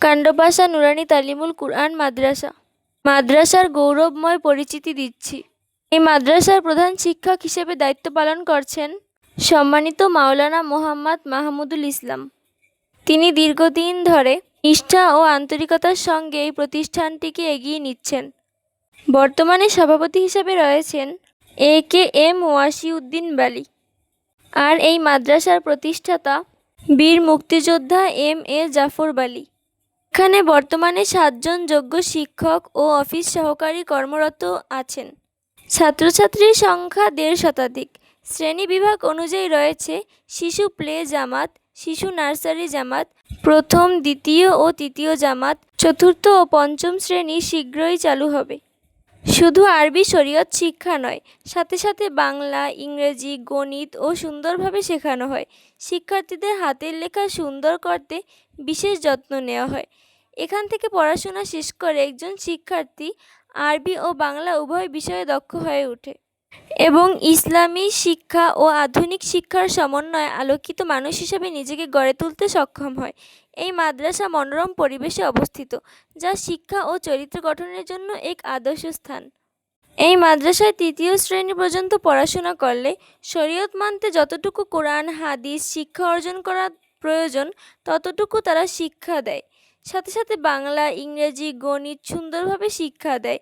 কান্ডপাশা নুরানি তালিমুল কুরআন মাদ্রাসা মাদ্রাসার গৌরবময় পরিচিতি দিচ্ছি। এই মাদ্রাসার প্রধান শিক্ষক হিসেবে দায়িত্ব পালন করছেন সম্মানিত মাওলানা মোহাম্মদ মাহমুদুল ইসলাম। তিনি দীর্ঘদিন ধরে নিষ্ঠা ও আন্তরিকতার সঙ্গে এই প্রতিষ্ঠানটিকে এগিয়ে নিচ্ছেন। বর্তমানে সভাপতি হিসেবে রয়েছেন AKM ওয়াসিউদ্দিন বালী। আর এই মাদ্রাসার প্রতিষ্ঠাতা বীর মুক্তিযোদ্ধা MA জাফর বালী। এখানে বর্তমানে 7 জন যোগ্য শিক্ষক ও অফিস সহকারী কর্মরত আছেন। ছাত্রছাত্রীর সংখ্যা 1.5 শতাধিক। শ্রেণী বিভাগ অনুযায়ী রয়েছে শিশু প্লে জামাত, শিশু নার্সারি জামাত, প্রথম, দ্বিতীয় ও তৃতীয় জামাত, চতুর্থ ও পঞ্চম শ্রেণী শীঘ্রই চালু হবে। শুধু আরবি শরীয়ত শিক্ষা নয়, সাথে সাথে বাংলা, ইংরেজি, গণিত ও সুন্দরভাবে শেখানো হয়। শিক্ষার্থীদের হাতের লেখা সুন্দর করতে বিশেষ যত্ন নেওয়া হয়। এখান থেকে পড়াশোনা শেষ করে একজন শিক্ষার্থী আরবি ও বাংলা উভয় বিষয়ে দক্ষ হয়ে ওঠে এবং ইসলামী শিক্ষা ও আধুনিক শিক্ষার সমন্বয়ে আলোকিত মানুষ হিসেবে নিজেকে গড়ে তুলতে সক্ষম হয়। এই মাদ্রাসা মনোরম পরিবেশে অবস্থিত, যা শিক্ষা ও চরিত্র গঠনের জন্য এক আদর্শ স্থান। এই মাদ্রাসায় 3য় শ্রেণী পর্যন্ত পড়াশোনা করলে শরীয়ত মানতে যতটুকু কোরআন হাদিস শিক্ষা অর্জন করা প্রয়োজন ততটুকু তারা শিক্ষা দেয়। সাথে সাথে বাংলা, ইংরেজি, গণিত সুন্দরভাবে শিক্ষা দেয়।